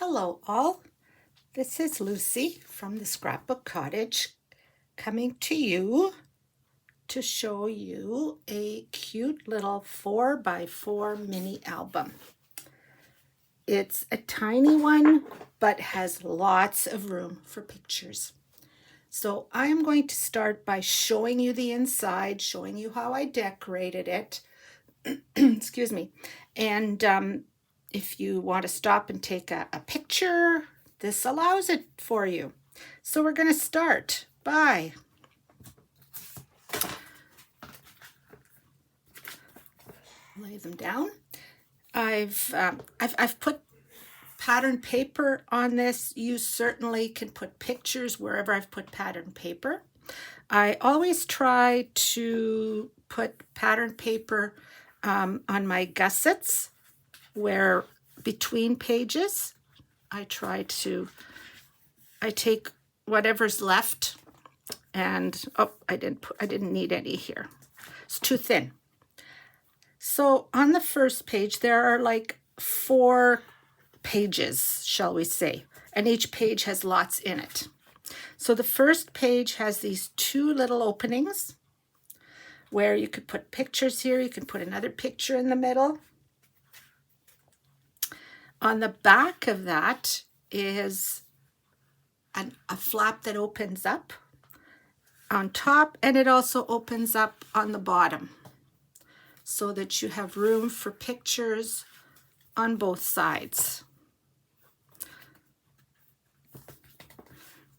Hello all, this is Lucy from the Scrapbook Cottage coming to you to show you a cute little 4x4 mini album. It's a tiny one but has lots of room for pictures. So I am going to start by showing you the inside, showing you how I decorated it. Excuse me. And if you want to stop and take a picture, this allows it for you. So we're going to start by lay them down. I've put pattern paper on this. You certainly can put pictures wherever I've put pattern paper. I always try to put pattern paper on my gussets, where between pages I take whatever's left, and I didn't need any here. It's too thin. So on the first page there are like 4 pages, shall we say, and each page has lots in it. So the first page has these 2 little openings where you could put pictures here. You can put another picture in the middle. On the back of that is a flap that opens up on top, and it also opens up on the bottom so that you have room for pictures on both sides.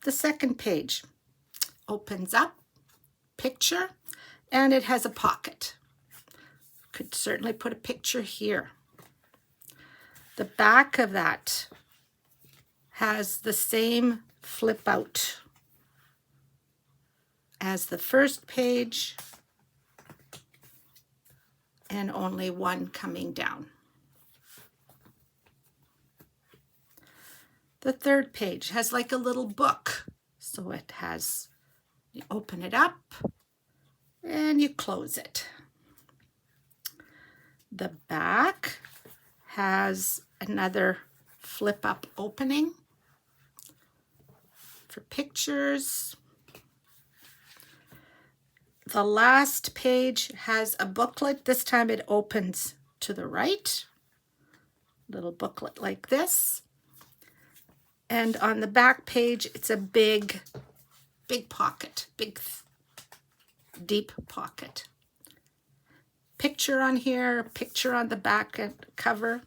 The second page opens up, picture, and it has a pocket. Could certainly put a picture here. The back of that has the same flip out as the first page, and only one coming down. The third page has like a little book. So it has, you open it up and you close it. The back has another flip up opening for pictures. The last page has a booklet. This time it opens to the right. Little booklet like this. And on the back page, it's a big pocket, big, deep pocket. Picture on here, picture on the back cover,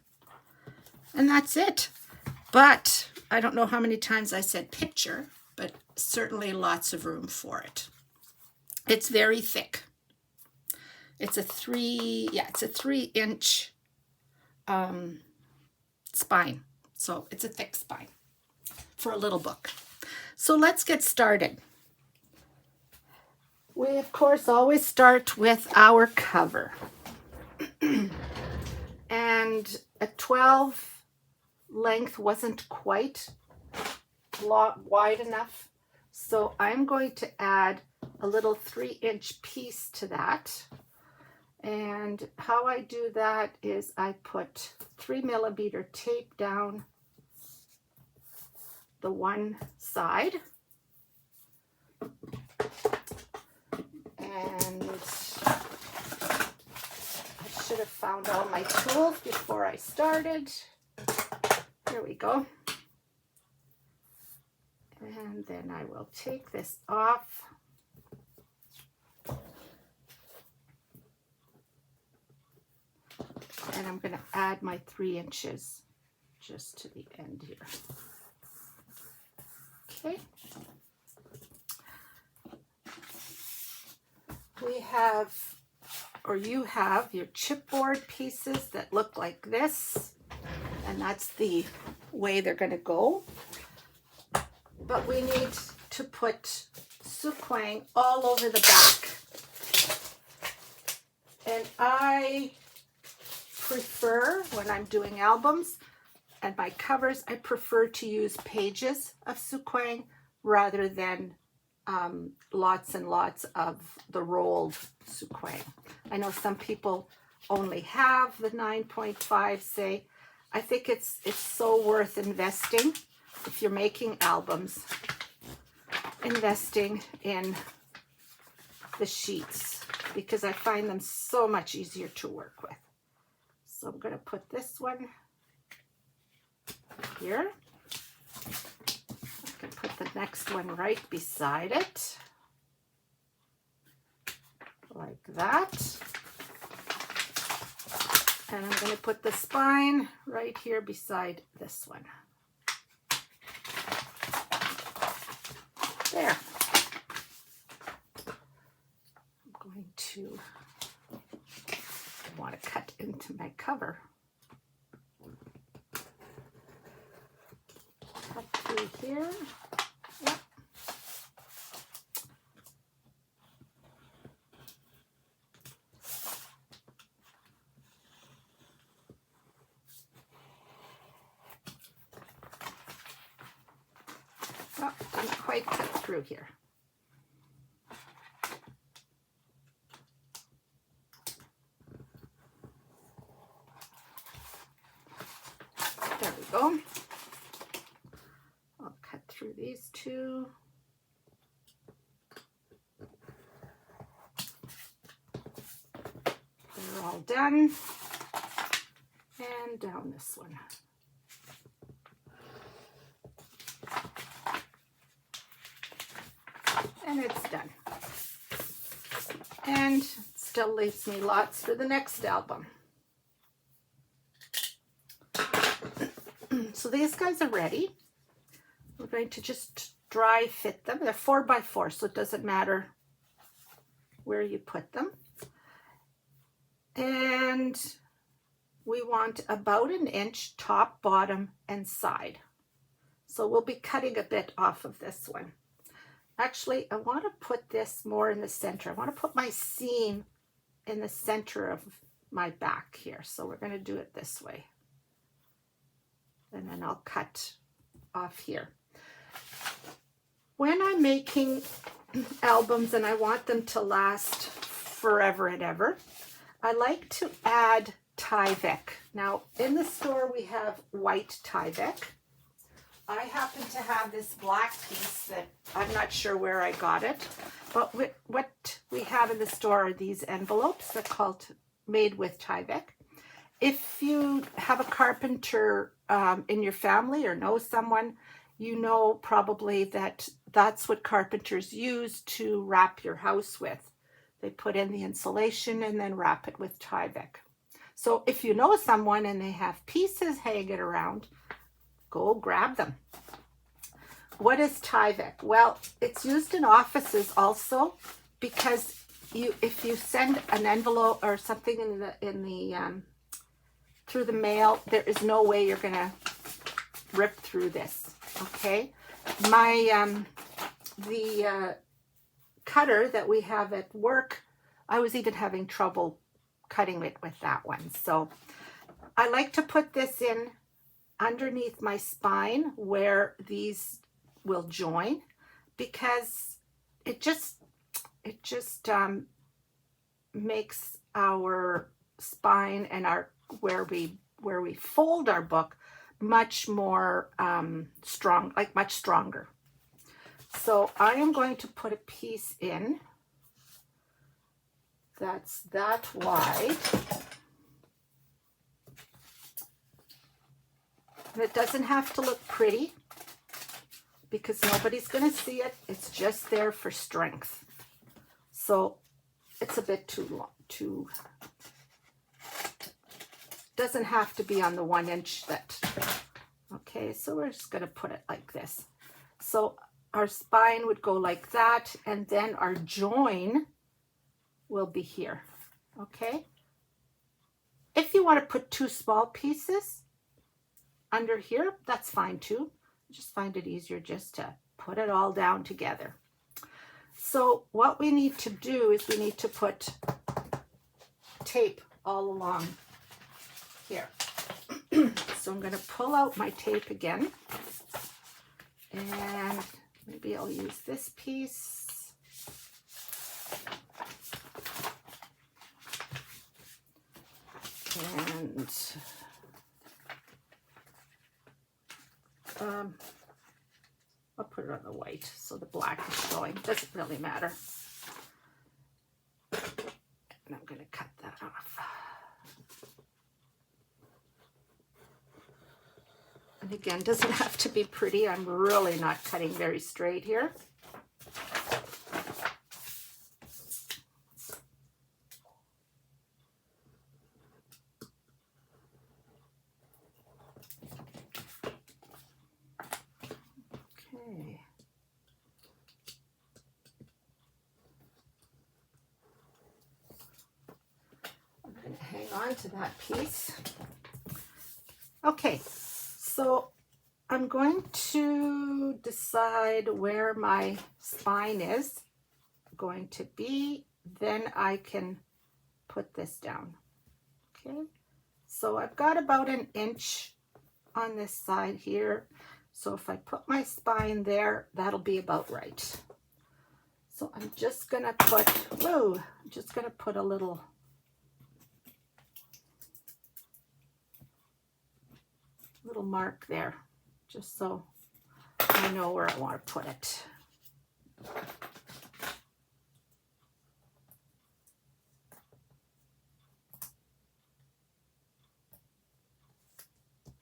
and that's it. But I don't know how many times I said picture, but certainly lots of room for it. It's very thick. It's a 3-inch spine. So it's a thick spine for a little book. So let's get started. We, of course, always start with our cover. And a 12 length wasn't quite wide enough. So I'm going to add a little 3-inch piece to that. And how I do that is I put 3mm tape down the one side, and I should have found all my tools before I started. Here we go. And then I will take this off. And I'm going to add my 3 inches just to the end here. Okay. We have, or you have, your chipboard pieces that look like this, and that's the way they're going to go. But we need to put sequin all over the back. And I prefer, when I'm doing albums and my covers, I prefer to use pages of sequin rather than lots and lots of the rolled sequin. I know some people only have the 9.5, say. I think it's so worth investing if you're making albums, investing in the sheets, because I find them so much easier to work with. So I'm going to put this one here. I can put the next one right beside it, like that. And I'm going to put the spine right here beside this one. There. I'm going to want to cut into my cover. Cut through here. Yep. Oh, didn't quite cut through here. There we go. I'll cut through these two. They're all done. And down this one. And it's done. And still leaves me lots for the next album. So these guys are ready. We're going to just dry fit them. They're 4x4, so it doesn't matter where you put them. And we want about 1 inch top, bottom, and side. So we'll be cutting a bit off of this one. Actually, I want to put this more in the center. I want to put my seam in the center of my back here. So we're going to do it this way. And then I'll cut off here. When I'm making albums and I want them to last forever and ever, I like to add Tyvek. Now, in the store we have white Tyvek. I happen to have this black piece that I'm not sure where I got it, but what we have in the store are these envelopes. They're called Made with Tyvek. If you have a carpenter in your family or know someone, you know probably that that's what carpenters use to wrap your house with. They put in the insulation and then wrap it with Tyvek. So if you know someone and they have pieces hanging around, go grab them. What is Tyvek? Well, it's used in offices also because if you send an envelope or something through the mail, there is no way you're gonna rip through this. Okay, the cutter that we have at work, I was even having trouble cutting it with that one. So I like to put this in underneath my spine where these will join, because it just makes our spine and our where we fold our book much more strong, like much stronger. So I am going to put a piece in that's that wide. And it doesn't have to look pretty because nobody's going to see it. It's just there for strength. So it's a bit too long. Doesn't have to be on the 1 inch that. Okay, so we're just going to put it like this. So our spine would go like that, and then our join will be here. Okay. If you want to put 2 small pieces under here, that's fine too. I just find it easier just to put it all down together. So what we need to do is we need to put tape all along here. So I'm going to pull out my tape again, and maybe I'll use this piece. And I'll put it on the white so the black is showing. Doesn't really matter. And I'm going to cut that off. And again, doesn't have to be pretty. I'm really not cutting very straight here. Okay. I'm going to hang on to that piece. Okay, so I'm going to decide where my spine is going to be, then I can put this down. Okay, so I've got about an inch on this side here, so if I put my spine there, that'll be about right. So I'm just gonna put, a little mark there, just so I know where I want to put it.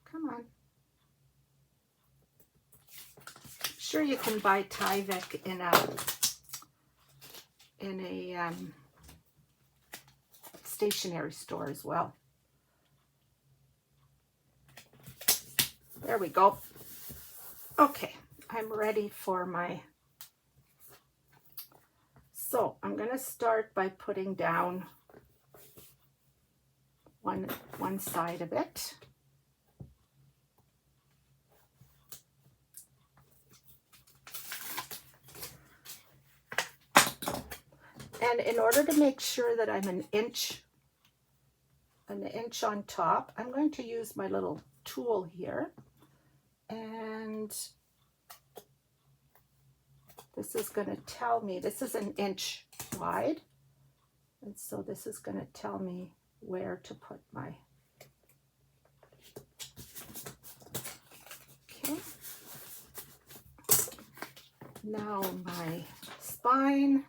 Come on. Sure, you can buy Tyvek in a stationery store as well. There we go. Okay, I'm ready for my, so I'm going to start by putting down one side of it. And in order to make sure that I'm an inch on top, I'm going to use my little tool here. And this is going to tell me, this is an inch wide. And so this is going to tell me where to put my, okay. Now my spine.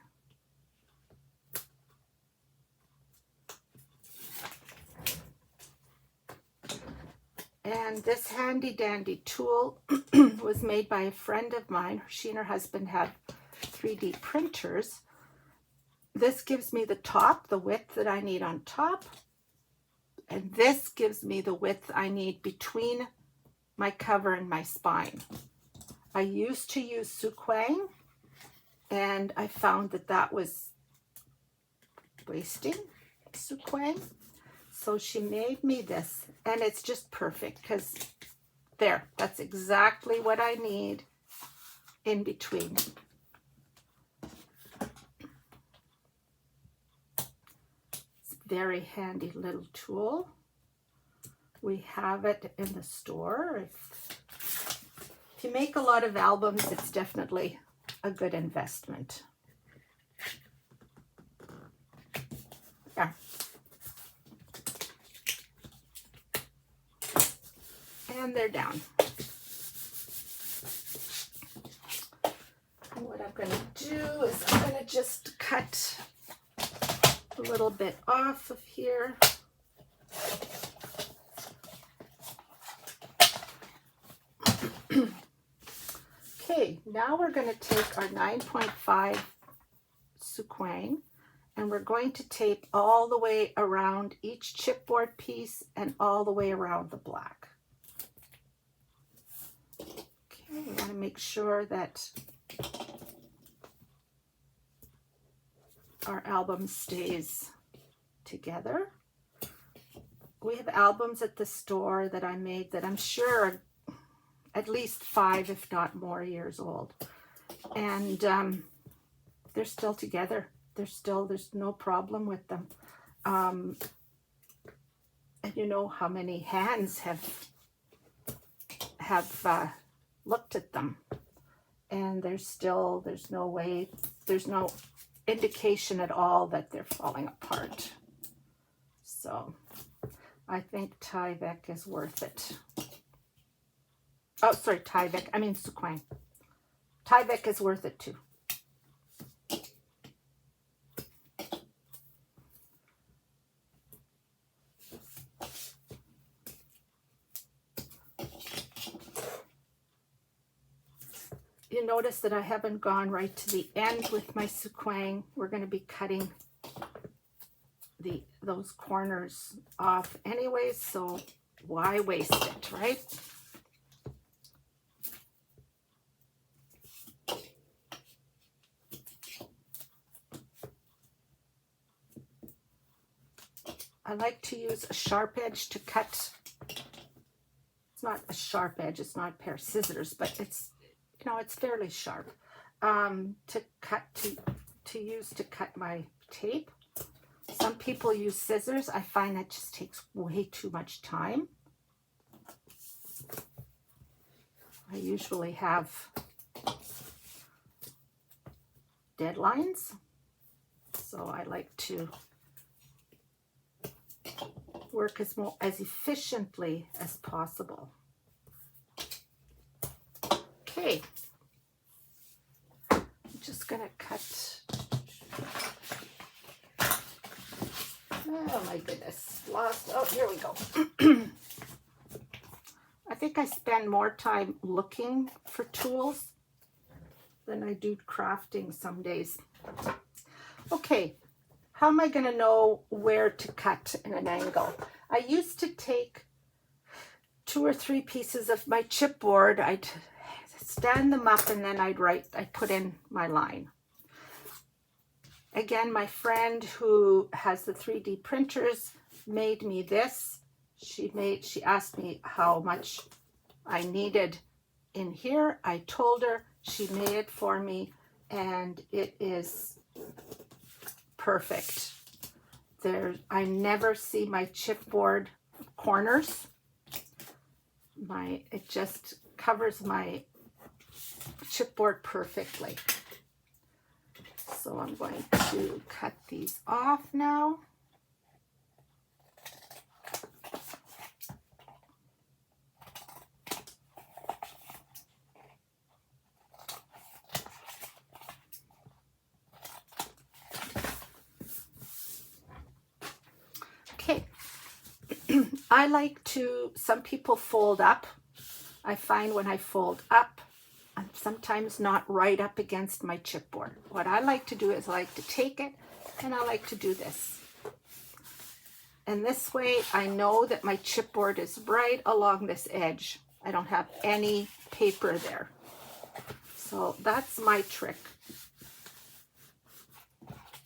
And this handy dandy tool was made by a friend of mine. She and her husband have 3D printers. This gives me the top, the width that I need on top. And this gives me the width I need between my cover and my spine. I used to use Suquang, and I found that that was wasting Suquang. So she made me this, and it's just perfect because there, that's exactly what I need in between. It's a very handy little tool. We have it in the store. If you make a lot of albums, it's definitely a good investment. There. And they're down. And what I'm going to do is I'm going to just cut a little bit off of here. Okay, now we're going to take our 9.5 Suquang, and we're going to tape all the way around each chipboard piece and all the way around the black. Okay, we want to make sure that our album stays together. We have albums at the store that I made that I'm sure are at least 5, if not more, years old. And they're still together. There's no problem with them. And you know how many hands have looked at them, and there's no indication at all that they're falling apart. So I think Tyvek is worth it. Oh, sorry, Tyvek. I mean sequin. Tyvek is worth it too. You notice that I haven't gone right to the end with my sequin. We're going to be cutting those corners off anyways, so why waste it, right? I like to use a sharp edge to cut. It's not a sharp edge, it's not a pair of scissors, but it's, you know, it's fairly sharp to use to cut my tape. Some people use scissors. I find that just takes way too much time. I usually have deadlines, so I like to work as efficiently as possible. Okay, I'm just gonna cut. Oh my goodness, lost. Oh, here we go. I think I spend more time looking for tools than I do crafting some days. Okay, how am I going to know where to cut in an angle? I used to take 2 or 3 pieces of my chipboard, I'd stand them up, and then I'd put in my line. Again, my friend who has the 3D printers made me this. She asked me how much I needed in here. I told her, she made it for me, and it is perfect. I never see my chipboard corners. It just covers my chipboard perfectly. So I'm going to cut these off now. Okay, I like to, some people fold up. I find when I fold up, I'm sometimes not right up against my chipboard. What I like to do is I like to take it and I like to do this. And this way I know that my chipboard is right along this edge. I don't have any paper there. So that's my trick.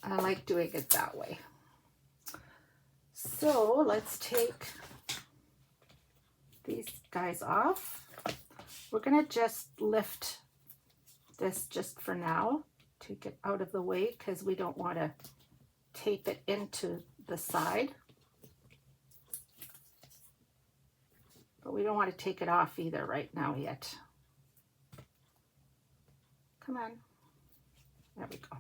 I like doing it that way. So let's take these guys off. We're going to just lift this just for now, take it out of the way because we don't want to tape it into the side. But we don't want to take it off either right now yet. Come on. There we go.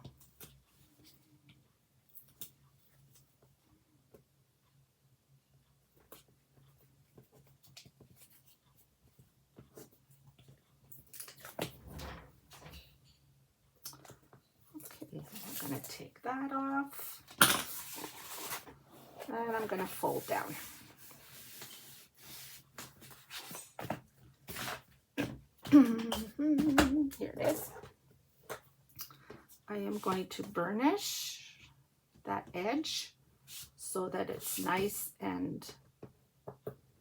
I'm going to take that off, and I'm going to fold down. Here it is. I am going to burnish that edge so that it's nice and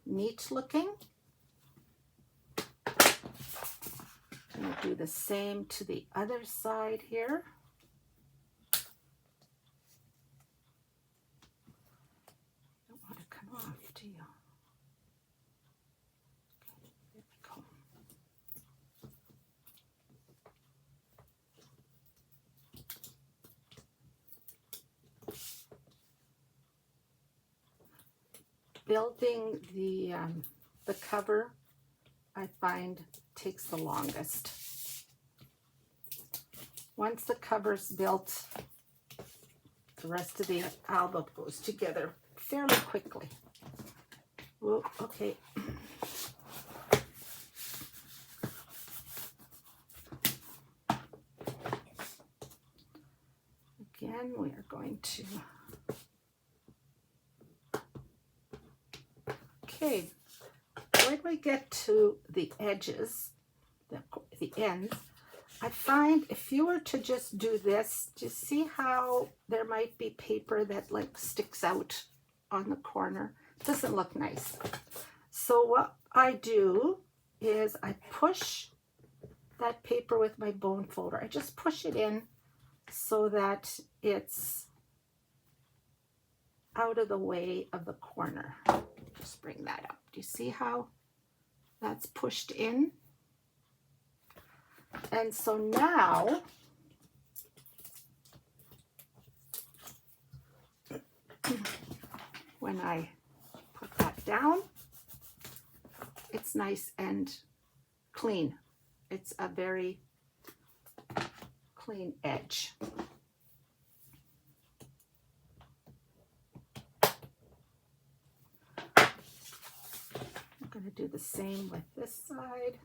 neat looking. I'm going to do the same to the other side here. Off to you. Okay, there we go. Building the cover, I find, takes the longest. Once the cover's built, the rest of the album goes together fairly quickly. Whoa, okay. going to, okay, when we get to the edges, the end, I find if you were to just do this, do you see how there might be paper that like sticks out on the corner? It doesn't look nice. So what I do is I push that paper with my bone folder. I just push it in so that it's out of the way of the corner. Just bring that up. Do you see how that's pushed in? And so now, when I put that down, it's nice and clean. It's a very clean edge. I'm going to do the same with this side.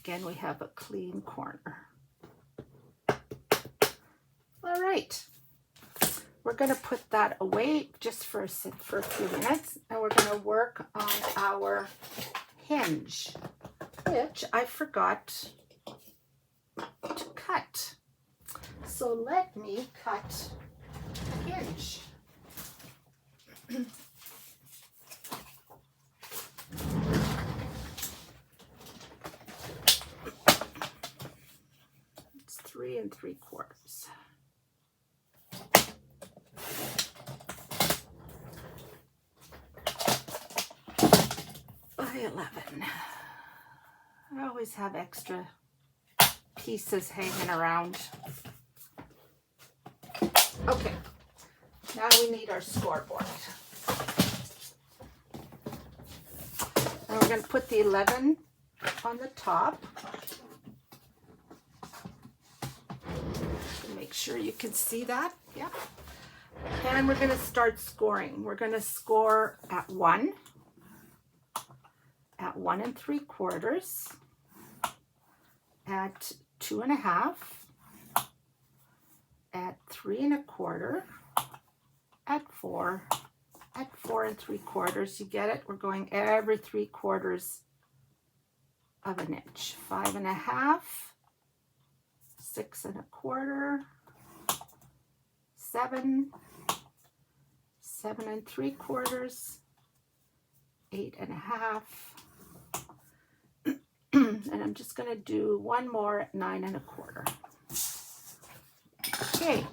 Again, we have a clean corner. All right, we're going to put that away just for a few minutes, and we're going to work on our hinge, which I forgot to cut. So let me cut the hinge. It's 3 3/4 by 11. I always have extra pieces hanging around. Okay, now we need our scoreboard. And we're going to put the 11 on the top. Make sure you can see that. Yeah. And we're going to start scoring. We're going to score at 1, at 1 3/4, at 2 1/2, at 3 1/4, at 4, at 4 3/4. You get it? We're going every 3/4 of an inch. 5 1/2, 6 1/4, 7, 7 3/4, 8 1/2, and I'm just going to do one more at 9 1/4. Okay,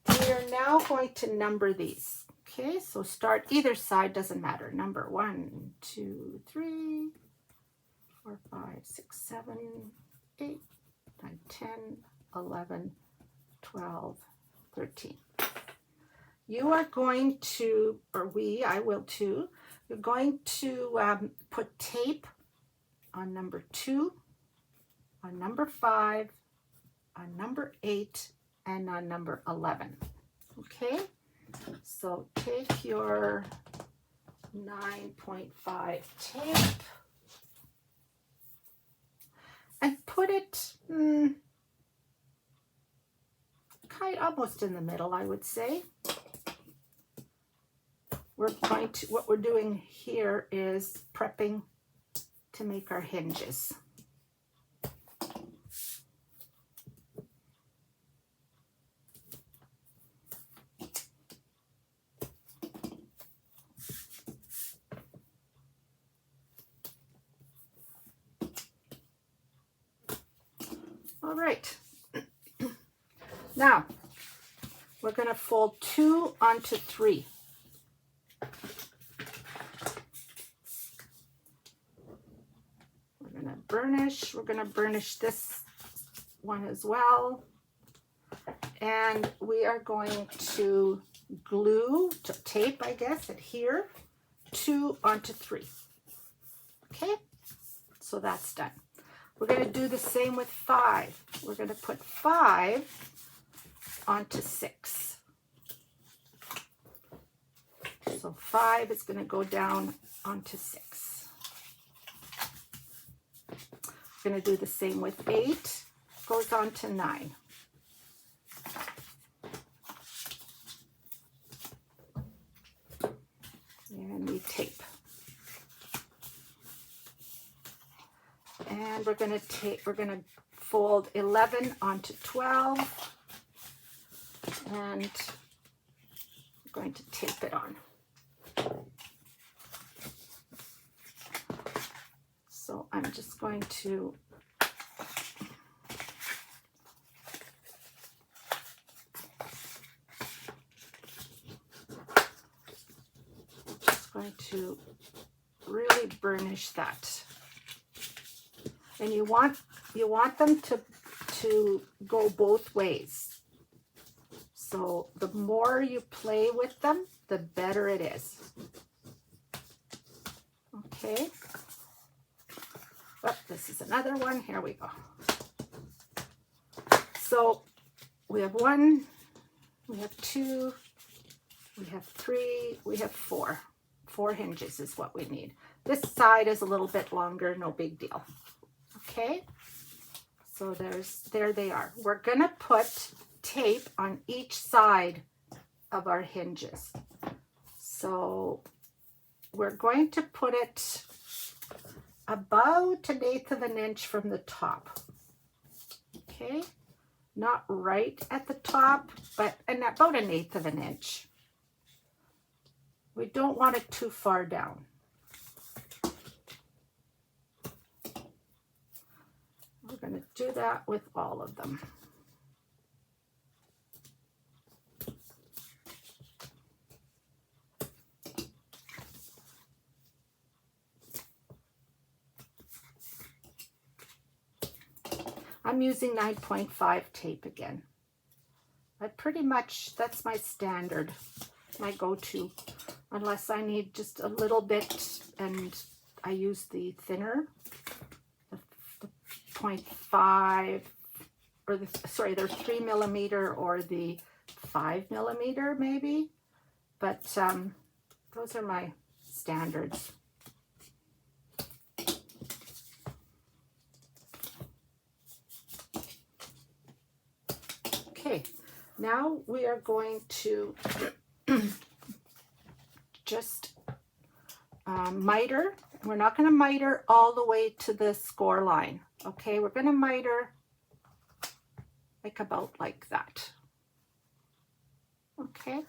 we are now going to number these. Okay, so start either side, doesn't matter. Number 1, 2, 3, 4, 5, 6, 7, 8, 9, 10, 11, 12, 13. You are going to, or I will too, you're going to put tape on number 2, on number 5, on number 8, and on number 11. Okay, so take your 9.5 tape and put it kind of almost in the middle, I would say. What we're doing here is prepping to make our hinges. All right. Now, we're going to fold 2 onto 3. We're going to burnish this one as well. And we are going to glue, to tape, I guess, adhere 2 onto 3. Okay, so that's done. We're going to do the same with 5. We're going to put 5 onto 6. So 5 is going to go down onto 6. We're going to do the same with 8. Goes on to 9. And we tape. And we're going to fold 11 onto 12. And we're going to tape it on. So I'm just going to really burnish that. And you want them to go both ways. So the more you play with them, the better it is. Okay. Oh, this is another one. Here we go. So we have 1, we have 2, we have 3, we have 4. 4 hinges is what we need. This side is a little bit longer, no big deal. Okay, so there they are. We're gonna put tape on each side of our hinges. So we're going to put it about 1/8 of an inch from the top. Okay, not right at the top, but about 1/8 of an inch. We don't want it too far down. We're going to do that with all of them. I'm using 9.5 tape again. That's my standard, my go-to, unless I need just a little bit, and I use the thinner, the 0.5, or the 3 millimeter or the 5 millimeter maybe, but those are my standards. Okay, now we are going to just miter. We're not going to miter all the way to the score line. Okay, we're going to miter like that. Okay,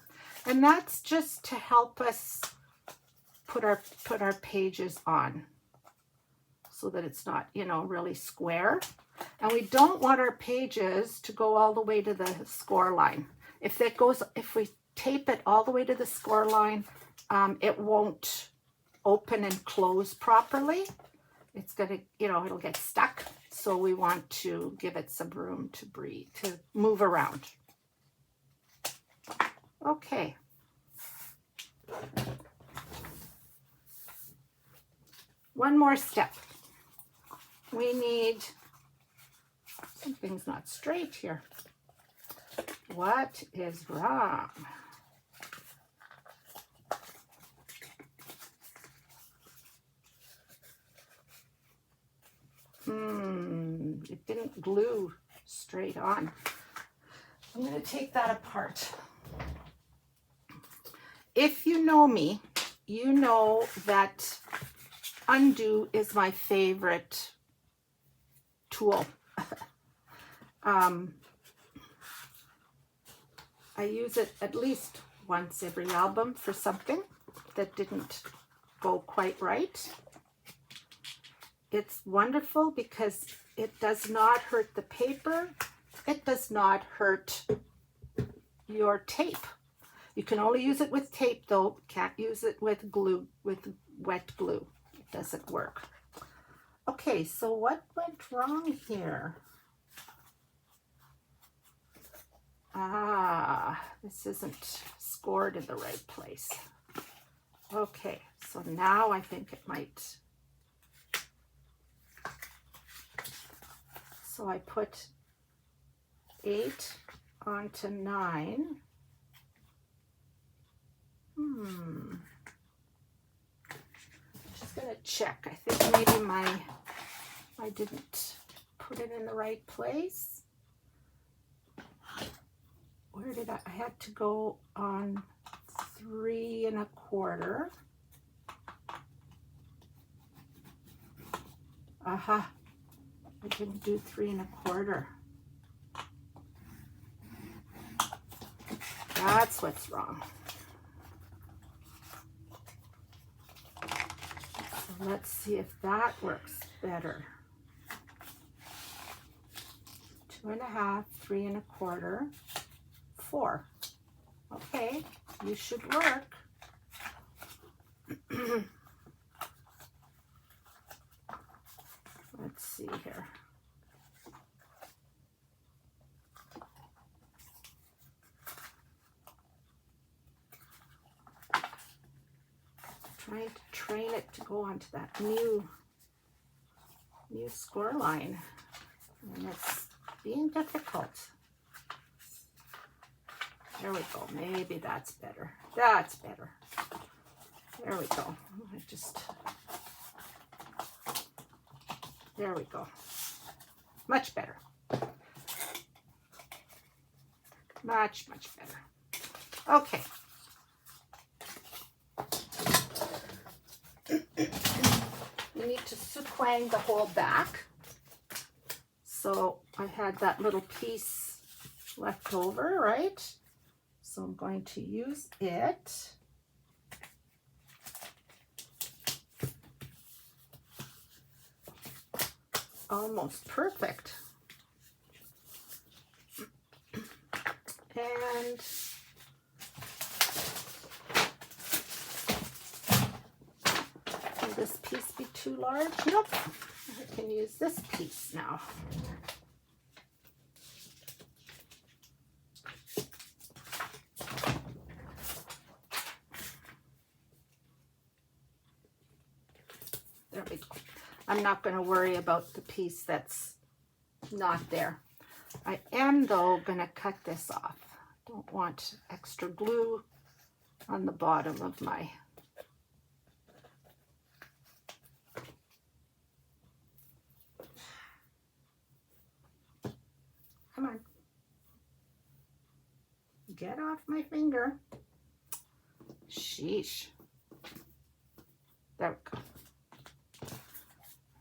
and that's just to help us put our pages on, so that it's not, really square. And we don't want our pages to go all the way to the score line. If we tape it all the way to the score line, it won't open and close properly. It's gonna, it'll get stuck. So we want to give it some room to breathe, to move around. Okay. One more step. We need, something's not straight here. What is wrong? It didn't glue straight on. I'm going to take that apart. If you know me, you know that undo is my favorite tool. I use it at least once every album for something that didn't go quite right. It's wonderful because it does not hurt the paper. It does not hurt your tape. You can only use it with tape though. Can't use it with glue, with wet glue. It doesn't work. Okay, so what went wrong here? This isn't scored in the right place. Okay, so now I think it might. So I put 8 onto 9. Just gonna check. I think maybe I didn't put it in the right place. Where did I had to go on 3 1/4. Aha, I didn't do 3 1/4. That's what's wrong. So let's see if that works better. 2 1/2, 3 1/4, 4. Okay, you should work. Let's see here. Trying to train it to go onto that new score line, and it's being difficult. There we go. Maybe that's better. That's better. There we go. There we go. Much better. Much, much better. Okay. You need to sequin the whole back. So I had that little piece left over, right? So I'm going to use it. Almost perfect. And will this piece be too large? Nope. I can use this piece now. There we go. I'm not going to worry about the piece that's not there. I am, though, going to cut this off. Don't want extra glue on the bottom of my... Come on. Get off my finger. Sheesh. There we go.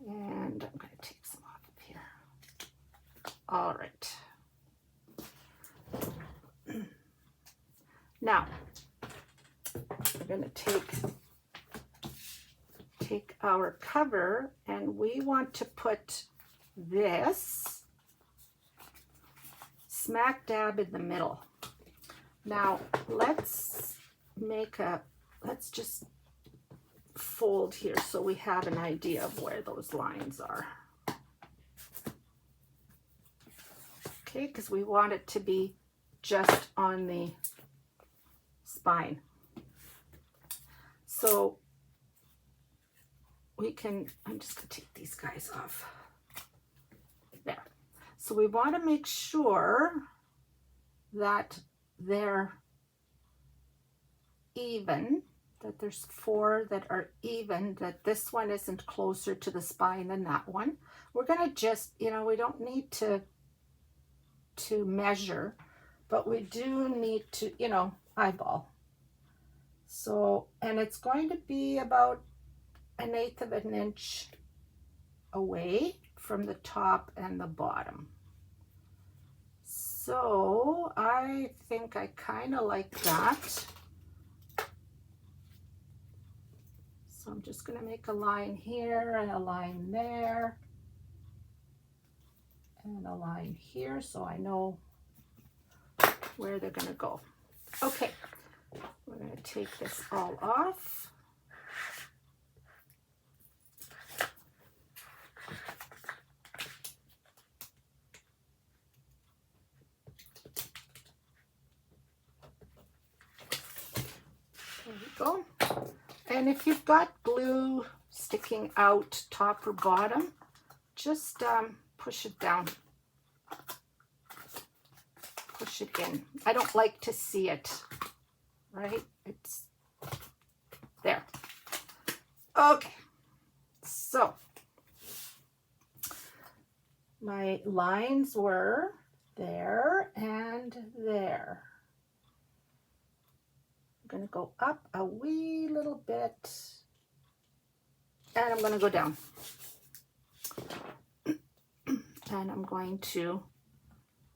And I'm going to take some off of here. All right. Now, we're going to take our cover, and we want to put this smack dab in the middle. Now, let's just fold here so we have an idea of where those lines are. Okay, because we want it to be just on the spine. So we can, I'm just going to take these guys off. There. So we want to make sure that they're even, that there's 4 that are even, that this one isn't closer to the spine than that one. We're going to just, we don't need to measure, but we do need to, eyeball. So, and it's going to be about 1/8 of an inch away from the top and the bottom. So I think I kind of like that. So I'm just going to make a line here and a line there and a line here so I know where they're going to go. Okay, we're going to take this all off. There we go. And if you've got glue sticking out top or bottom, just push it down push it in. I don't like to see it, right? It's there. Okay, so my lines were there and there. I'm going to go up a wee little bit, and I'm going to go down. And I'm going to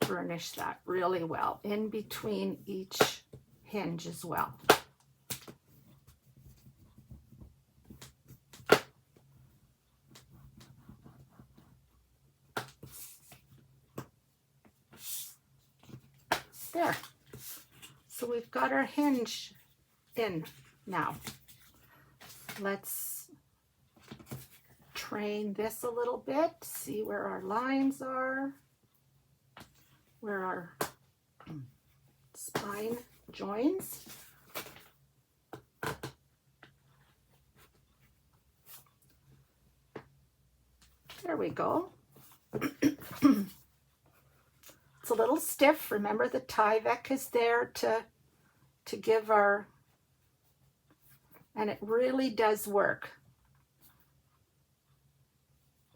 burnish that really well in between each hinge as well. There. So we've got our hinge in now. Let's train this a little bit, see where our lines are, where our spine joins. There we go. It's a little stiff. Remember, the Tyvek is there to give our, and it really does work.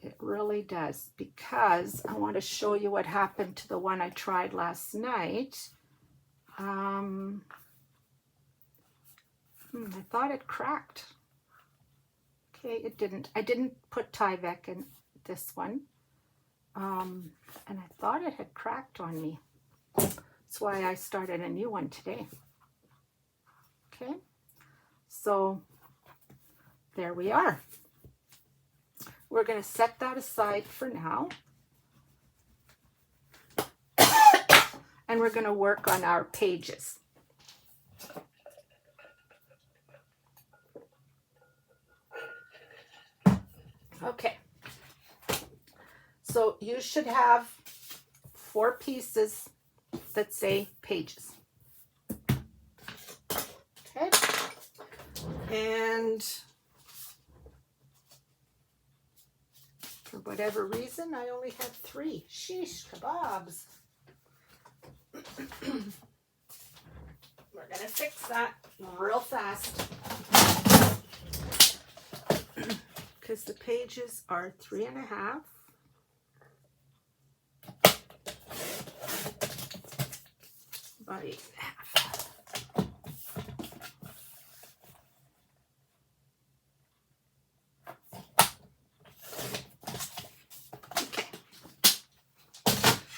It really does, because I want to show you what happened to the one I tried last night. I thought it cracked. Okay, it didn't. I didn't put Tyvek in this one. And I thought it had cracked on me. That's why I started a new one today. Okay, so there we are. We're going to set that aside for now. And we're going to work on our pages. Okay. So you should have 4 pieces that say pages. Okay. And for whatever reason, I only had 3. Sheesh kebabs. We're going to fix that real fast. Because the pages are 3.5. About 8.5. Okay.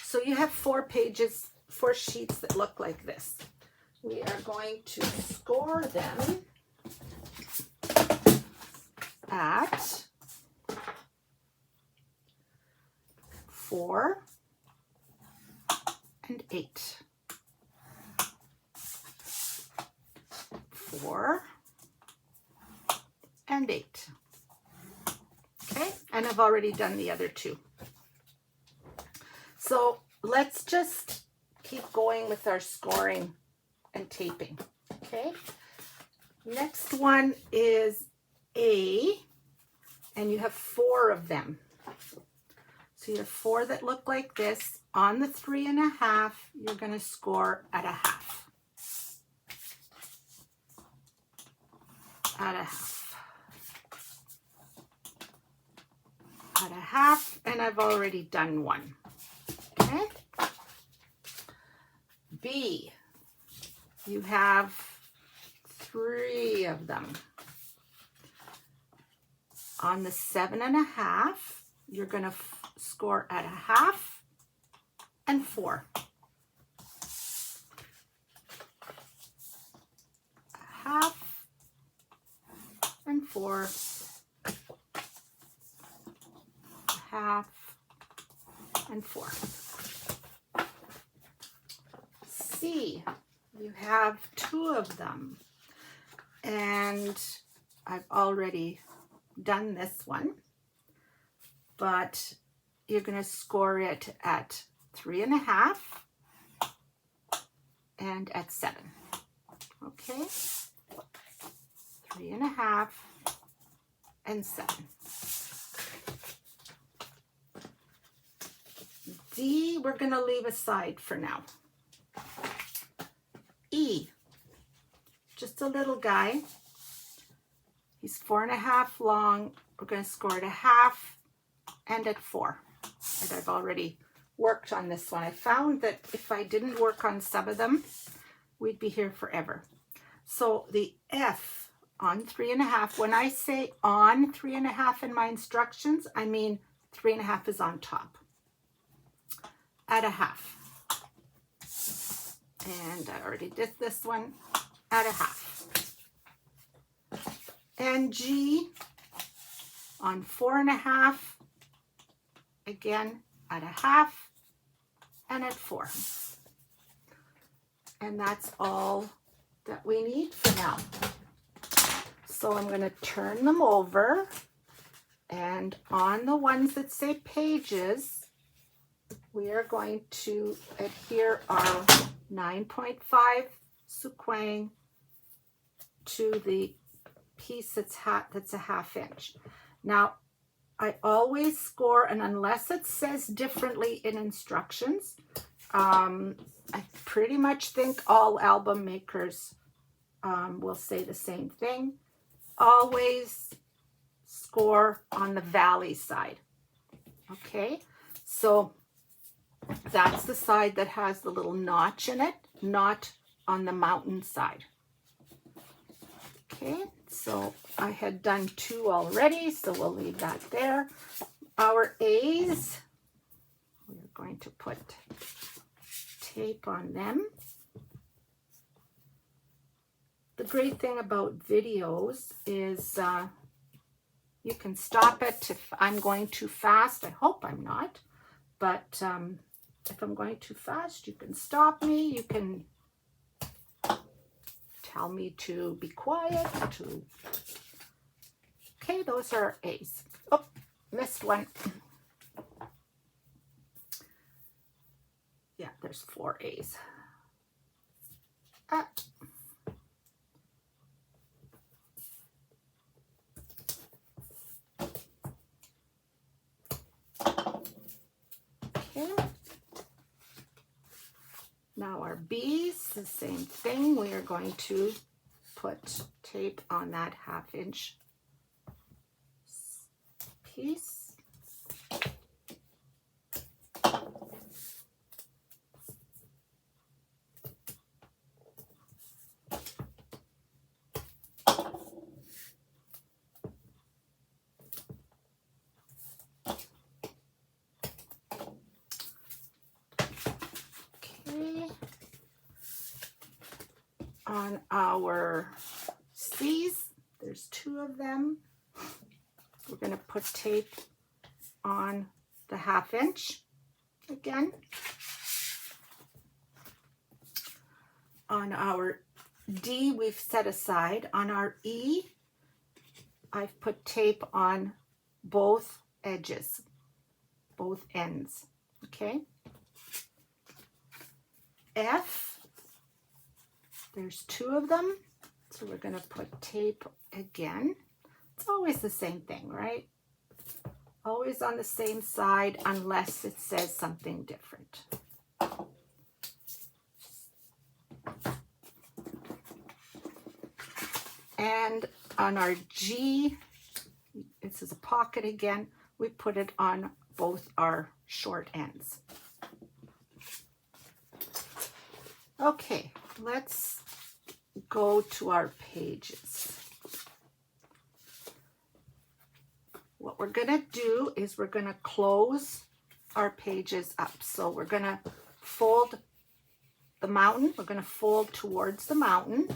So you have 4 pages, 4 sheets that look like this. We are going to score them at 4 and 8. 4 and 8. Okay, and I've already done the other 2. So let's just keep going with our scoring and taping. Okay, next one is A, and you have 4 of them. So you have 4 that look like this. On the 3.5, you're going to score at a half. At a half. At a half, and I've already done 1. Okay. B, you have 3 of them. On the 7.5, you're going to score at a half and 4. A half and 4. A half and 4. C, you have 2 of them, and I've already done this one, but you're going to score it at 3.5 and at 7. Okay, 3.5 and 7. D, we're going to leave aside for now. just a little guy. He's 4.5 long. We're going to score at a half and at 4. And I've already worked on this one. I found that if I didn't work on some of them, we'd be here forever. So the F on 3.5, when I say on 3.5 in my instructions, I mean 3.5 is on top at a half. And I already did this one at a half. And G on 4.5, again at a half and at 4. And that's all that we need for now. So I'm going to turn them over, and on the ones that say pages, we are going to adhere our 9.5 sequin to the piece that's a half inch. Now, I always score, and unless it says differently in instructions, I pretty much think all album makers will say the same thing. Always score on the valley side. Okay, so that's the side that has the little notch in it, not on the mountain side. Okay, so I had done 2 already, so we'll leave that there. Our A's, we're going to put tape on them. The great thing about videos is you can stop it if I'm going too fast. I hope I'm not, but if I'm going too fast, you can stop me. You can tell me to be quiet. Okay, those are A's. Oh, missed one. Yeah, there's 4 A's. Okay. Now our B's, the same thing. We are going to put tape on that half-inch piece. On our C's, there's 2 of them. We're going to put tape on the half-inch again. On our D, we've set aside. On our E, I've put tape on both edges, both ends. Okay. F, there's 2 of them, so we're going to put tape again. It's always the same thing, right? Always on the same side unless it says something different. And on our G, this is a pocket again, we put it on both our short ends. Okay, let's go to our pages. What we're going to do is we're going to close our pages up. So we're going to fold the mountain. We're going to fold towards the mountain.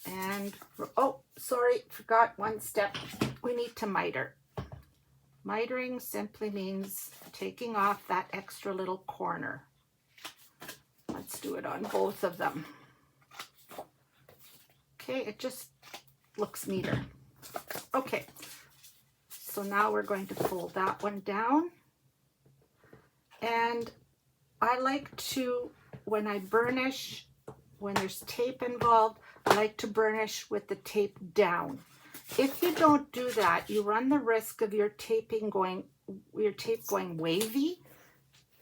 And, oh, sorry, forgot one step. We need to miter. Mitering simply means taking off that extra little corner. Let's do it on both of them. Okay, it just looks neater. Okay, so now we're going to fold that one down. And I like to, when I burnish, when there's tape involved, I like to burnish with the tape down. If you don't do that, you run the risk of your tape going wavy,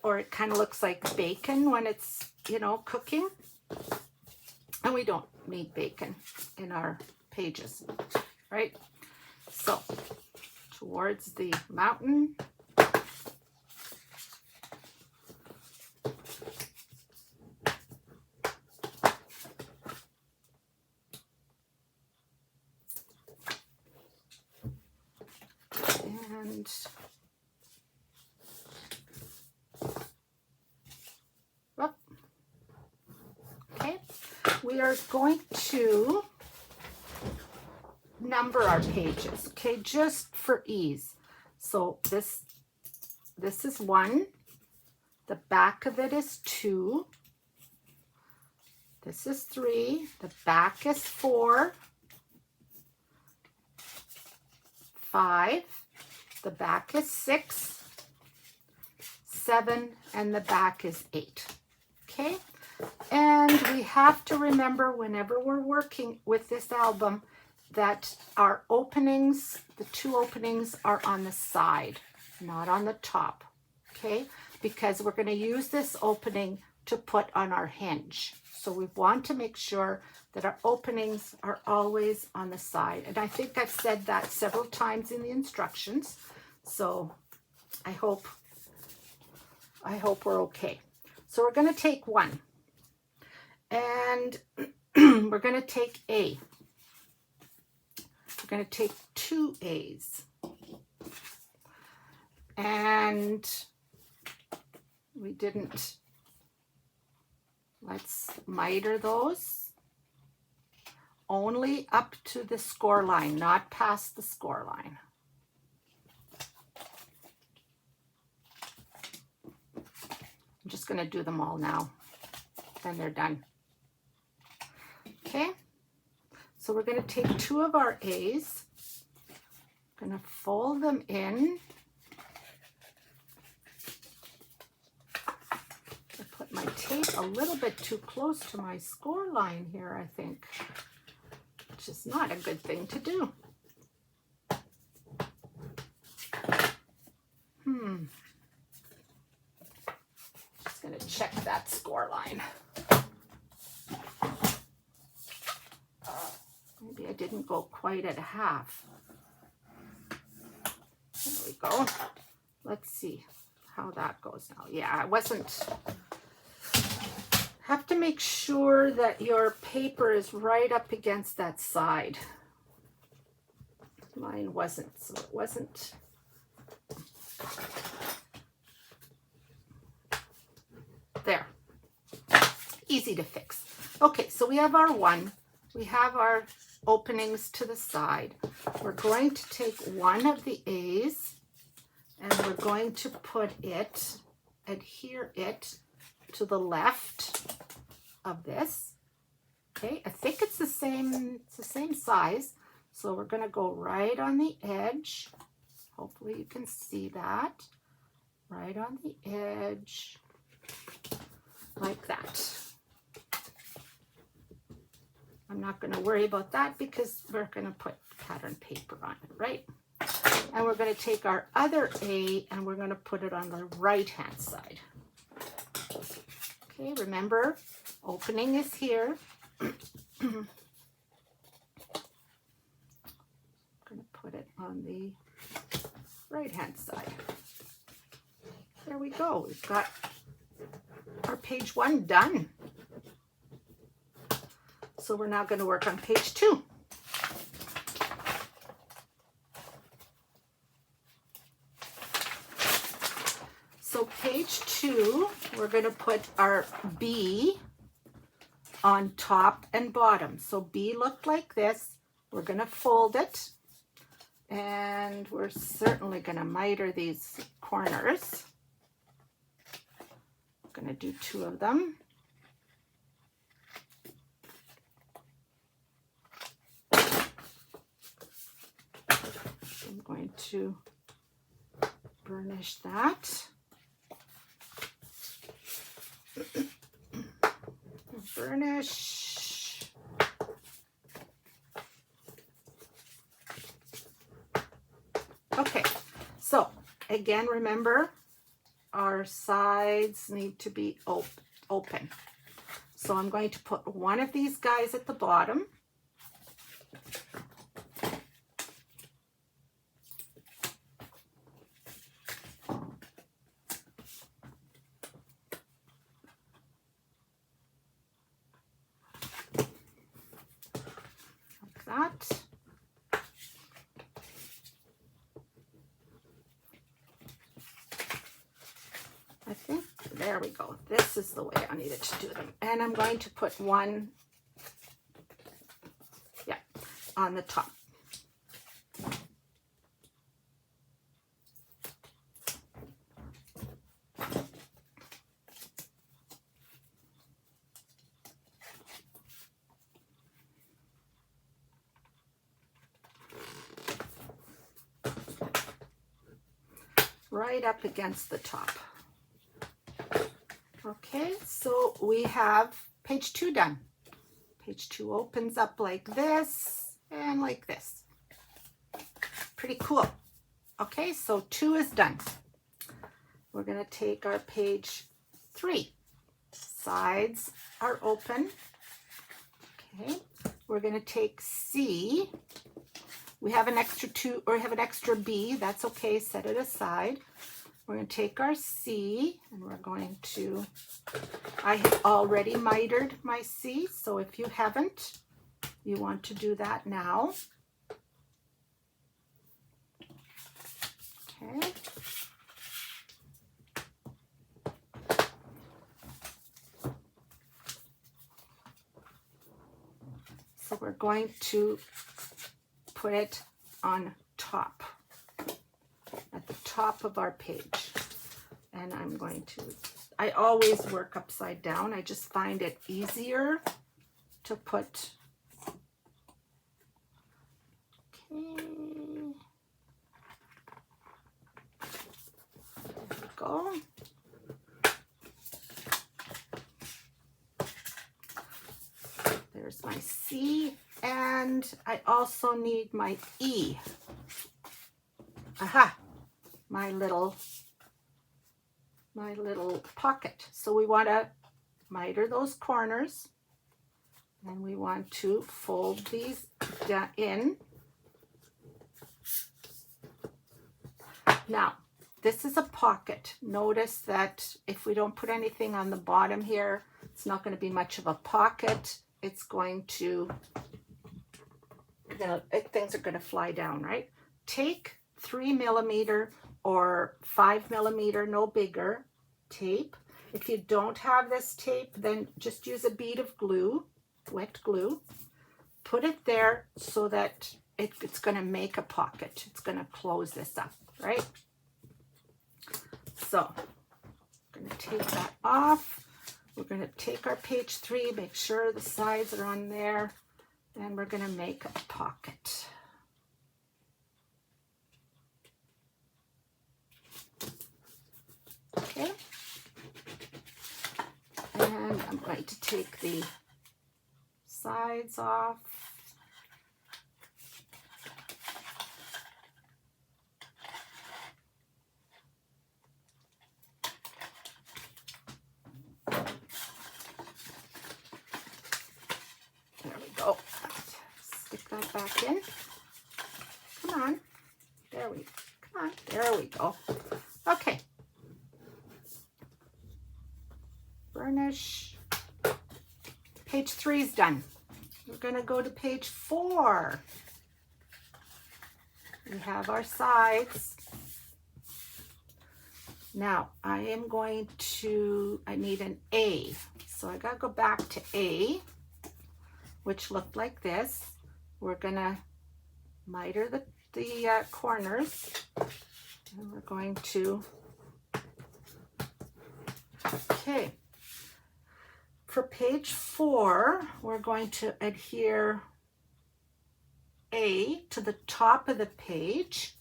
or it kind of looks like bacon when it's, you know, cooking. And we don't need bacon in our pages, right? So towards the mountain. And well, okay, we are going to number our pages, okay, just for ease. So this is 1, the back of it is 2, this is 3, the back is 4, 5, the back is 6, 7, and the back is 8. Okay, and we have to remember whenever we're working with this album that our openings, the 2 openings, are on the side, not on the top. Okay, because we're going to use this opening to put on our hinge. So we want to make sure that our openings are always on the side. And I think I've said that several times in the instructions. So I hope we're okay. So we're going to take 1 and we're going to take A. We're going to take 2 A's. And we didn't, let's miter those only up to the score line, not past the score line. I'm just going to do them all now, then they're done. Okay, so we're going to take 2 of our A's, going to fold them in. I put my tape a little bit too close to my score line here, I think, which is not a good thing to do. Just going to check that score line. Maybe I didn't go quite at half. There we go. Let's see how that goes now. Yeah, I wasn't. Have to make sure that your paper is right up against that side. Mine wasn't, so it wasn't. There. Easy to fix. Okay, so we have our 1. We have our openings to the side. We're going to take 1 of the A's and we're going to put it, adhere it to the left of this. Okay, I think it's the same size. So we're going to go right on the edge. Hopefully you can see that. Right on the edge, like that. I'm not going to worry about that because we're going to put pattern paper on it, right? And we're going to take our other A and we're going to put it on the right-hand side. Okay, remember, opening is here. I'm going to put it on the right-hand side. There we go. We've got our page 1 done. So we're now going to work on page 2. So page 2, we're going to put our B on top and bottom. So B looked like this. We're going to fold it. And we're certainly going to miter these corners. I'm going to do 2 of them. I'm going to burnish that. Burnish. Okay, so again, remember our sides need to be open. So I'm going to put one of these guys at the bottom. Like that. I think, there we go. This is the way I needed to do them. And I'm going to put one, yeah, on the top. Right up against the top. Okay, so we have page 2 done. Page 2 opens up like this and like this. Pretty cool. Okay, so 2 is done. We're going to take our page 3. Sides are open. Okay, we're going to take C. We have an extra 2, or we have an extra B. That's okay, set it aside. We're going to take our C, and we're going to, I have already mitered my C, so if you haven't, you want to do that now. Okay. So we're going to put it on top, at the top of our page. And I'm going to, I always work upside down. I just find it easier to put, okay, there we go. There's my C, and I also need my E. Aha, my little pocket. So we want to miter those corners, and we want to fold these in. Now, this is a pocket. Notice that if we don't put anything on the bottom here, it's not going to be much of a pocket. It's going to, things are going to fly down, right? Take 3mm or 5mm, no bigger, tape. If you don't have this tape, then just use a bead of glue, wet glue. Put it there so that it's going to make a pocket. It's going to close this up, right? So I'm going to take that off. We're going to take our page 3, make sure the sides are on there, and we're going to make a pocket. Okay. And I'm going to take the sides off. Stick that back in. Come on. There we go. Okay. Burnish. Page 3 is done. We're going to go to page 4. We have our sides. Now, I need an A. So I got to go back to A, which looked like this. We're going to miter the corners, and we're going to, okay. For page 4, we're going to adhere A to the top of the page.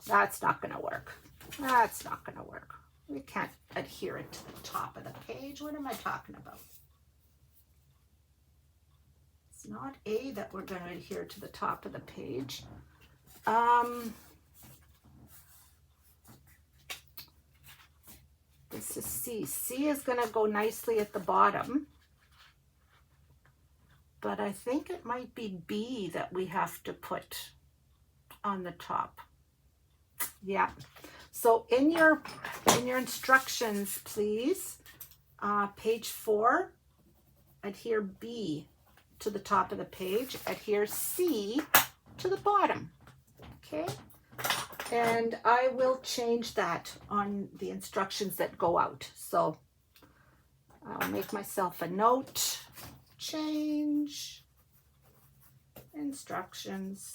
That's not going to work. That's not going to work. We can't adhere it to the top of the page. What am I talking about? It's not A that we're going to adhere to the top of the page. This This is C. C is going to go nicely at the bottom. But I think it might be B that we have to put on the top. Yeah. So in your instructions, please, page 4, adhere B to the top of the page, adhere C to the bottom. Okay. And I will change that on the instructions that go out. So I'll make myself a note. Change instructions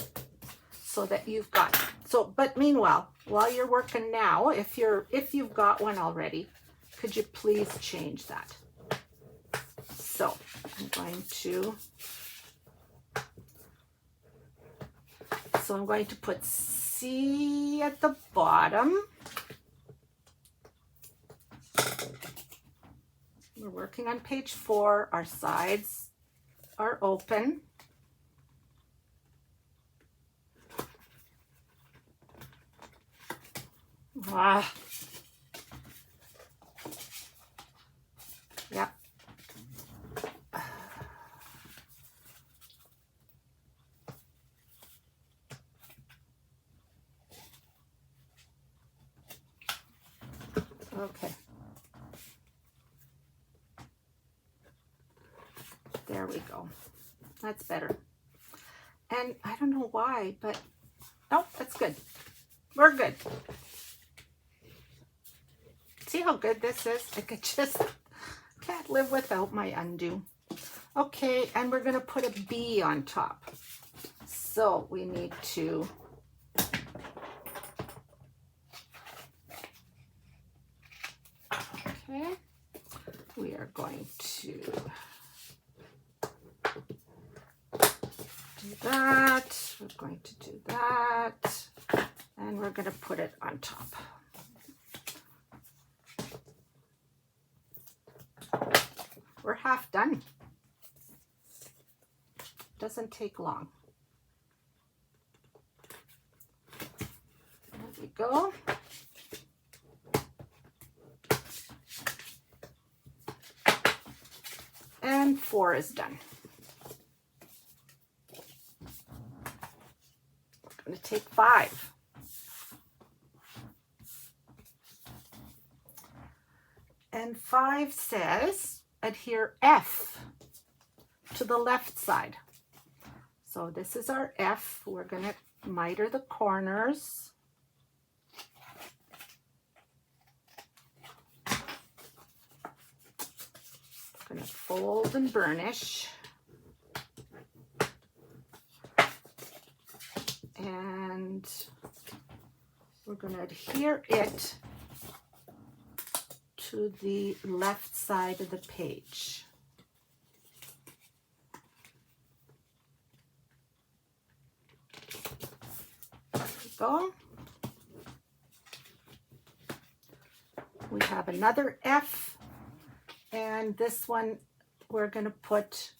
so that you've got. So, but meanwhile, while you're working now, if you've got one already, could you please change that? So I'm going to put C at the bottom. We're working on page 4. Our sides are open. Ah. Yeah. Okay. There we go. That's better. And I don't know why, but oh, that's good. We're good. See how good this is? I just can't live without my undo. Okay, and we're going to put a B on top. So we need to okay. We are going to do that. We're going to do that. And we're going to put it on top. We're half done. Doesn't take long. There we go. And 4 is done. I'm going to take 5. And 5 says adhere F to the left side. So this is our F. We're going to miter the corners. Going to fold and burnish. And we're going to adhere it to the left side of the page. There we go. We have another F, and this one we're going to put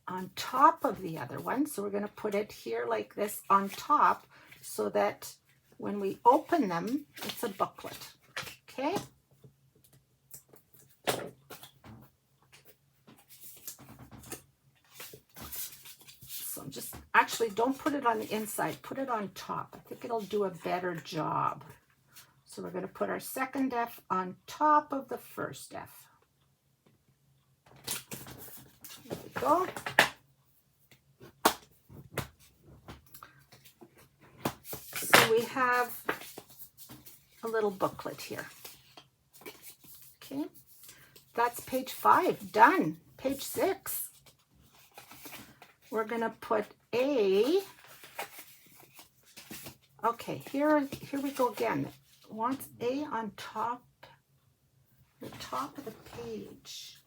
on top of the other one. So we're going to put it here like this on top so that when we open them, it's a booklet. Okay? So just actually don't put it on the inside, put it on top. I think it'll do a better job. So we're going to put our second F on top of the first F. There we go. So we have a little booklet here. Okay, that's page 5, done. Page 6. We're going to put A. Okay, here we go again. Wants A on top, the top of the page.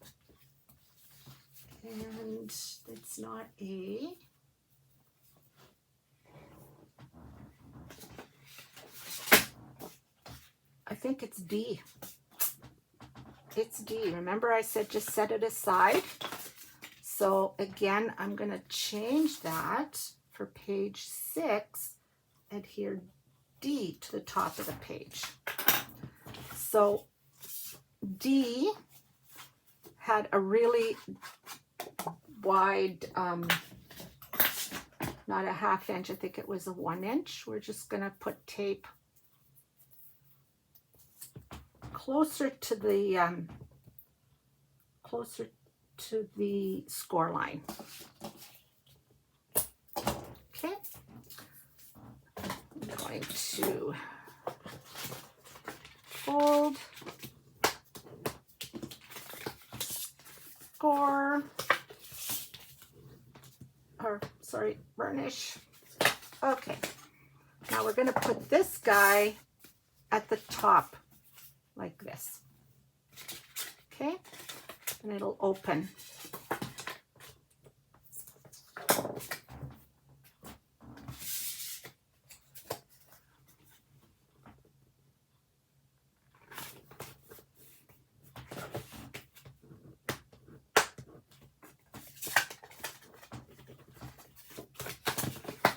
And it's not A. I think it's D. It's D. Remember I said just set it aside? So again, I'm going to change that for page 6, adhere D to the top of the page. So D had a really wide, not a 1/2 inch, I think it was a 1 inch. We're just going to put tape closer to the score line. Okay, I'm going to fold, score, or sorry, burnish. Okay, now we're going to put this guy at the top like this. Okay, and it'll open.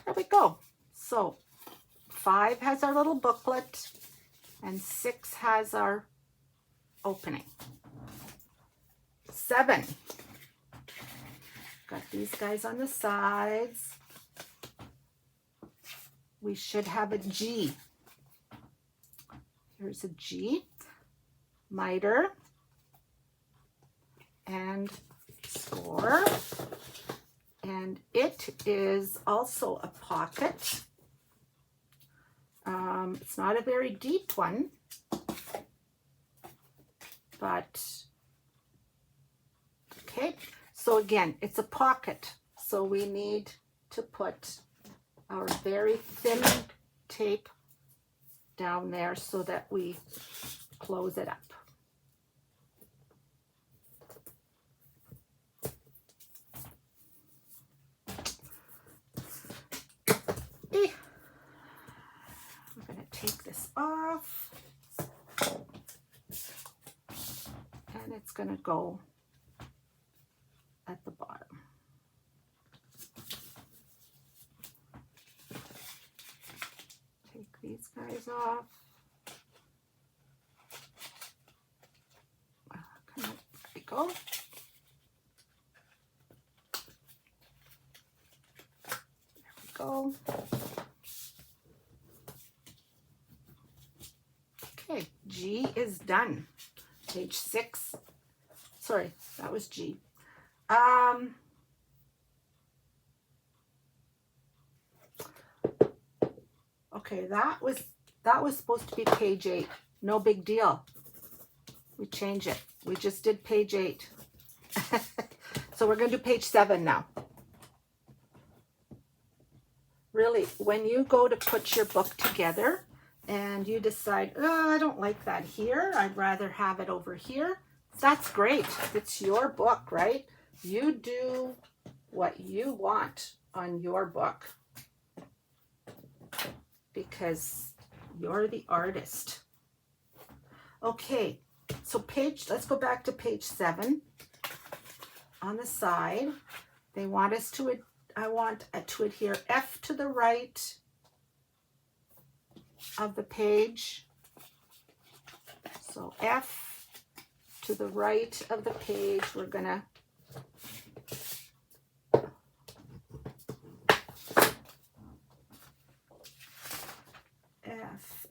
There we go. So 5 has our little booklet and 6 has our opening. 7. Got these guys on the sides. We should have a G. Here's a G, miter, and score. And it is also a pocket. It's not a very deep one, but okay. So again, it's a pocket. So we need to put our very thin tape down there so that we close it up. I'm going to take this off, and it's going to go at the bottom. Take these guys off. There we go. There we go. Okay, G is done. Page 6. Sorry, that was G. Okay, that was supposed to be page 8. No big deal. We change it. We just did page 8. So we're going to do page 7 now. Really, when you go to put your book together and you decide, oh, I don't like that here, I'd rather have it over here, that's great. It's your book, right? You do what you want on your book because you're the artist. Okay, so let's go back to page 7. On the side, they want us to, I want to adhere F to the right of the page. So F to the right of the page, we're gonna F,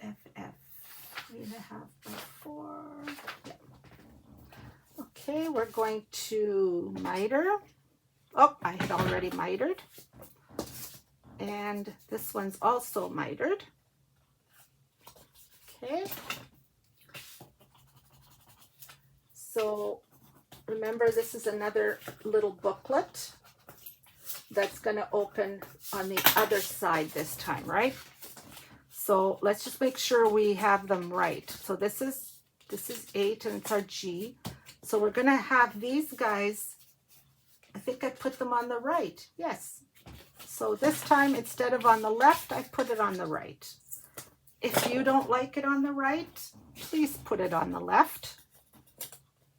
3.5 by 4. Yeah. Okay, we're going to miter. Oh, I had already mitered. And this one's also mitered. Okay. So remember, this is another little booklet that's going to open on the other side this time, right? So let's just make sure we have them right. So this is 8 and it's our G. So we're going to have these guys, I think I put them on the right. Yes. So this time, instead of on the left, I put it on the right. If you don't like it on the right, please put it on the left.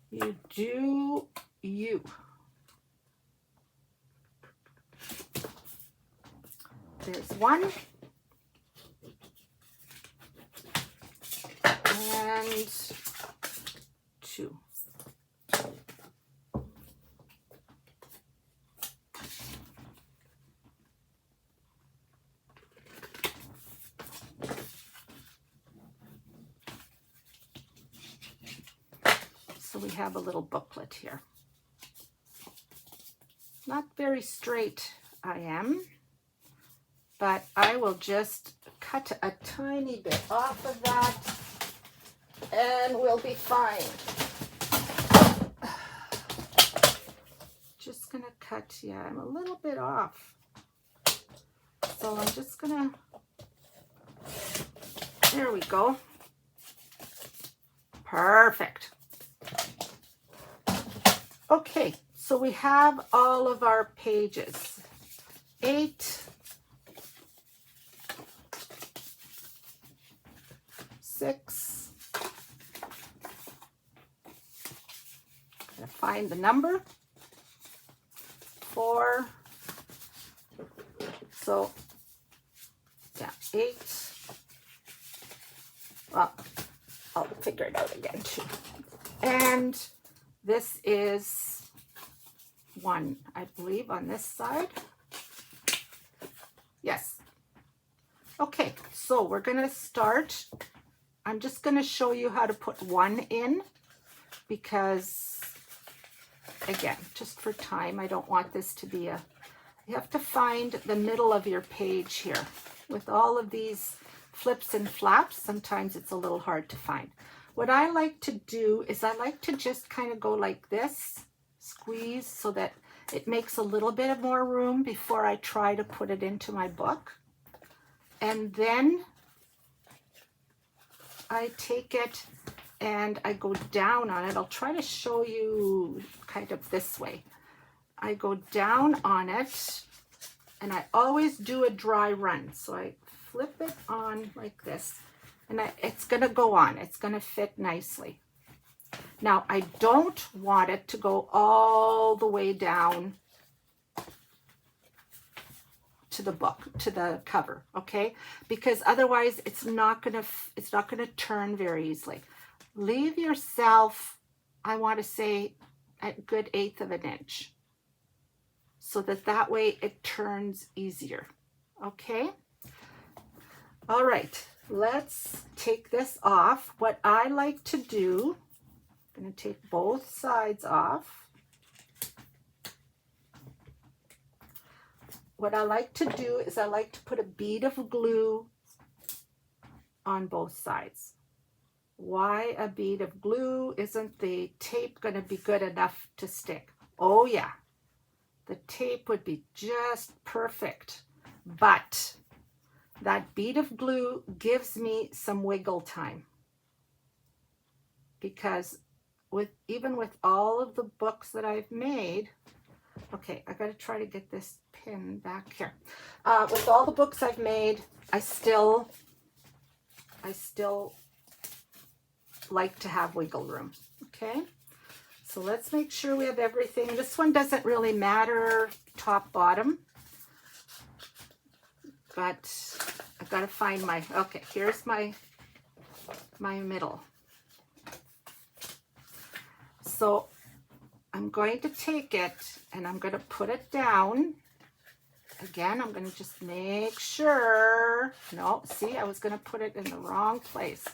You do you. There's 1. And we have a little booklet here. Not very straight I am, but I will just cut a tiny bit off of that and we'll be fine. Just gonna cut, yeah, I'm a little bit off. So I'm just gonna, there we go. Perfect. Okay, so we have all of our pages. 8, 6, gotta find the number, 4, so yeah, 8, well, I'll figure it out again too. And this is 1, I believe, on this side. Yes. Okay, so we're gonna start. I'm just gonna show you how to put 1 in because, again, just for time, I don't want this to be a, you have to find the middle of your page here. With all of these flips and flaps, sometimes it's a little hard to find. What I like to do is I like to just kind of go like this, squeeze so that it makes a little bit of more room before I try to put it into my book. And then I take it and I go down on it. I'll try to show you kind of this way. I go down on it and I always do a dry run. So I flip it on like this and it's gonna go on. It's gonna fit nicely. Now I don't want it to go all the way down to the book, to the cover, okay? Because otherwise it's not gonna turn very easily. Leave yourself, I want to say, a good 1/8 of an inch, so that way it turns easier, okay? All right, let's take this off. What I like to do, I'm going to take both sides off. What I like to do is I like to put a bead of glue on both sides. Why a bead of glue? Isn't the tape going to be good enough to stick? Oh yeah, the tape would be just perfect, but that bead of glue gives me some wiggle time, because even with all of the books that I've made, okay, I got to try to get this pin back here. With all the books I've made, I still like to have wiggle room. Okay, so let's make sure we have everything. This one doesn't really matter top bottom, but I've got to find my, okay, here's my middle. So I'm going to take it and I'm going to put it down. Again, I'm going to just make sure. No, see, I was going to put it in the wrong place.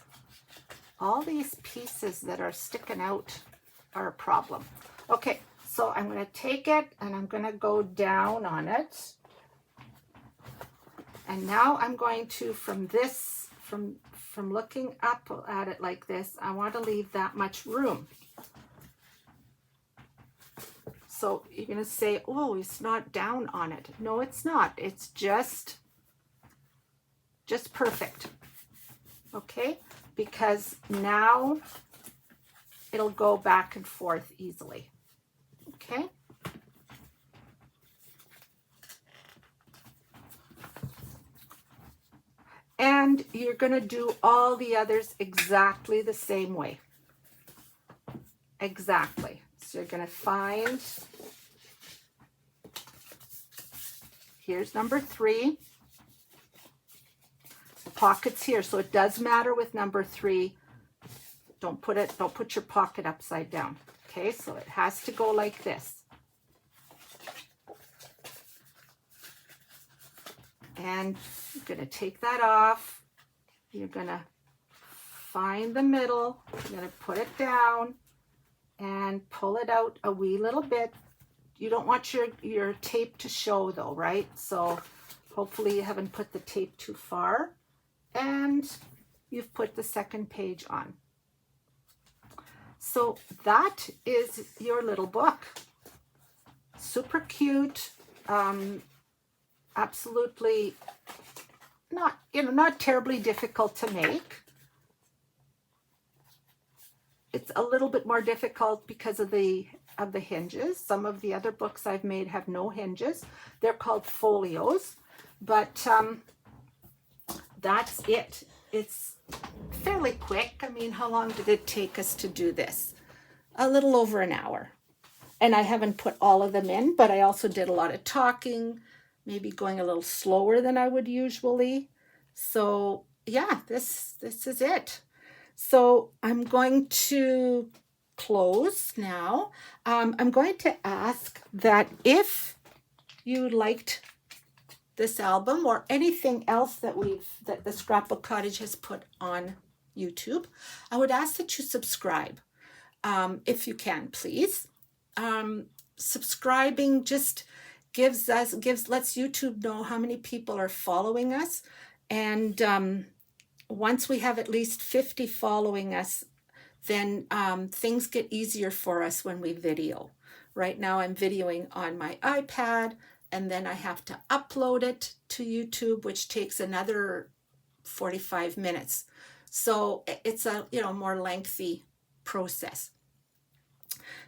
All these pieces that are sticking out are a problem. Okay, so I'm going to take it and I'm going to go down on it. And now I'm going to, from looking up at it like this, I want to leave that much room. So you're going to say, oh, it's not down on it. No, it's not. It's just perfect. Okay? Because now it'll go back and forth easily. Okay? And you're going to do all the others exactly the same way. Exactly. So you're going to find, here's number 3. The pocket's here, so it does matter with number 3. Don't put your pocket upside down. Okay, so it has to go like this. And you're going to take that off. You're going to find the middle. You're going to put it down. and pull it out a wee little bit. You don't want your tape to show though, right? So hopefully you haven't put the tape too far, and you've put the second page on. So that is your little book. Super cute. Absolutely not terribly difficult to make. It's a little bit more difficult because of the hinges. Some of the other books I've made have no hinges. They're called folios, but that's it. It's fairly quick. I mean, how long did it take us to do this? A little over an hour. And I haven't put all of them in, but I also did a lot of talking, maybe going a little slower than I would usually. So yeah, this is it. So I'm going to close now. I'm going to ask that if you liked this album or anything else that the Scrapbook Cottage has put on YouTube, I would ask that you subscribe, if you can, please. Subscribing just lets YouTube know how many people are following us, and once we have at least 50 following us, then things get easier for us when we video. Right now I'm videoing on my iPad, and then I have to upload it to YouTube, which takes another 45 minutes. So it's a more lengthy process.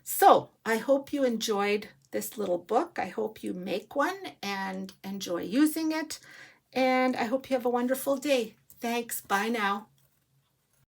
So I hope you enjoyed this little book. I hope you make one and enjoy using it. And I hope you have a wonderful day. Thanks. Bye now.